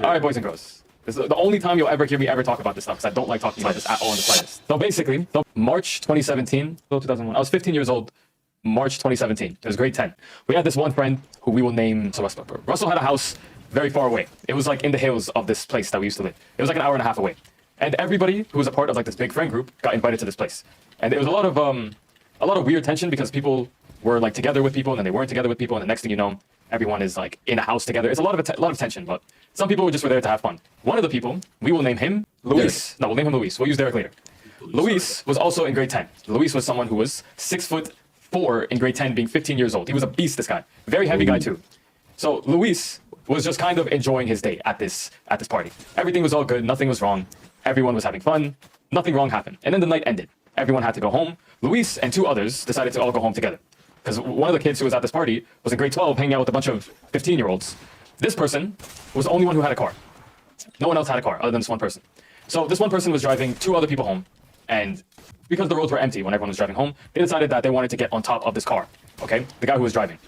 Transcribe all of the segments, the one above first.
All right, boys and girls. This is the only time you'll ever hear me ever talk about this stuff because I don't like talking about this at all in the slightest. So basically, March 2017, 2001, I was 15 years old, March 2017. It was grade 10. We had this one friend who we will name Russell. Russell had a house very far away. It was like in the hills of this place that we used to live. It was like an hour and a half away. And everybody who was a part of like this big friend group got invited to this place. And there was a lot of weird tension because people were like together with people and then they weren't together with people. And the next thing you know, everyone is like in a house together. It's a lot of tension, but some people just were there to have fun. One of the people, we will name him Luis. Derek. No, we'll name him Luis. We'll use Derek later. Luis was also in grade 10. Luis was someone who was 6'4" in grade 10, being 15 years old. He was a beast, this guy. Very heavy guy too. So Luis was just kind of enjoying his day at this party. Everything was all good. Nothing was wrong. Everyone was having fun. Nothing wrong happened. And then the night ended. Everyone had to go home. Luis and two others decided to all go home together. Because one of the kids who was at this party was in grade 12 hanging out with a bunch of 15-year-olds. This person was the only one who had a car. No one else had a car other than this one person. So this one person was driving two other people home. And because the roads were empty when everyone was driving home, they decided that they wanted to get on top of this car. Okay? The guy who was driving.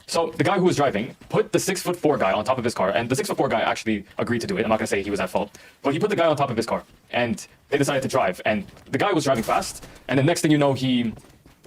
So the guy who was driving put the 6'4" guy on top of his car. And the 6'4" guy actually agreed to do it. I'm not going to say he was at fault. But he put the guy on top of his car. And they decided to drive. And the guy was driving fast. And the next thing you know, he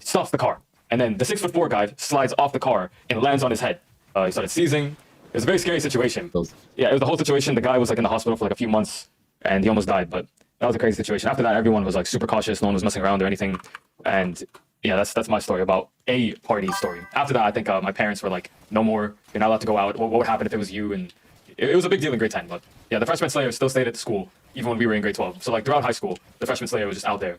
stops the car. And then the 6'4" guy slides off the car and lands on his head. He started seizing. It was a very scary situation. Yeah, it was the whole situation. The guy was like in the hospital for like a few months and he almost died. But that was a crazy situation. After that, everyone was like super cautious. No one was messing around or anything. And yeah, that's my story about a party story. After that, I think my parents were like, no more. You're not allowed to go out. What would happen if it was you? And it was a big deal in grade 10. But yeah, the freshman slayer still stayed at the school even when we were in grade 12. So like throughout high school, the freshman slayer was just out there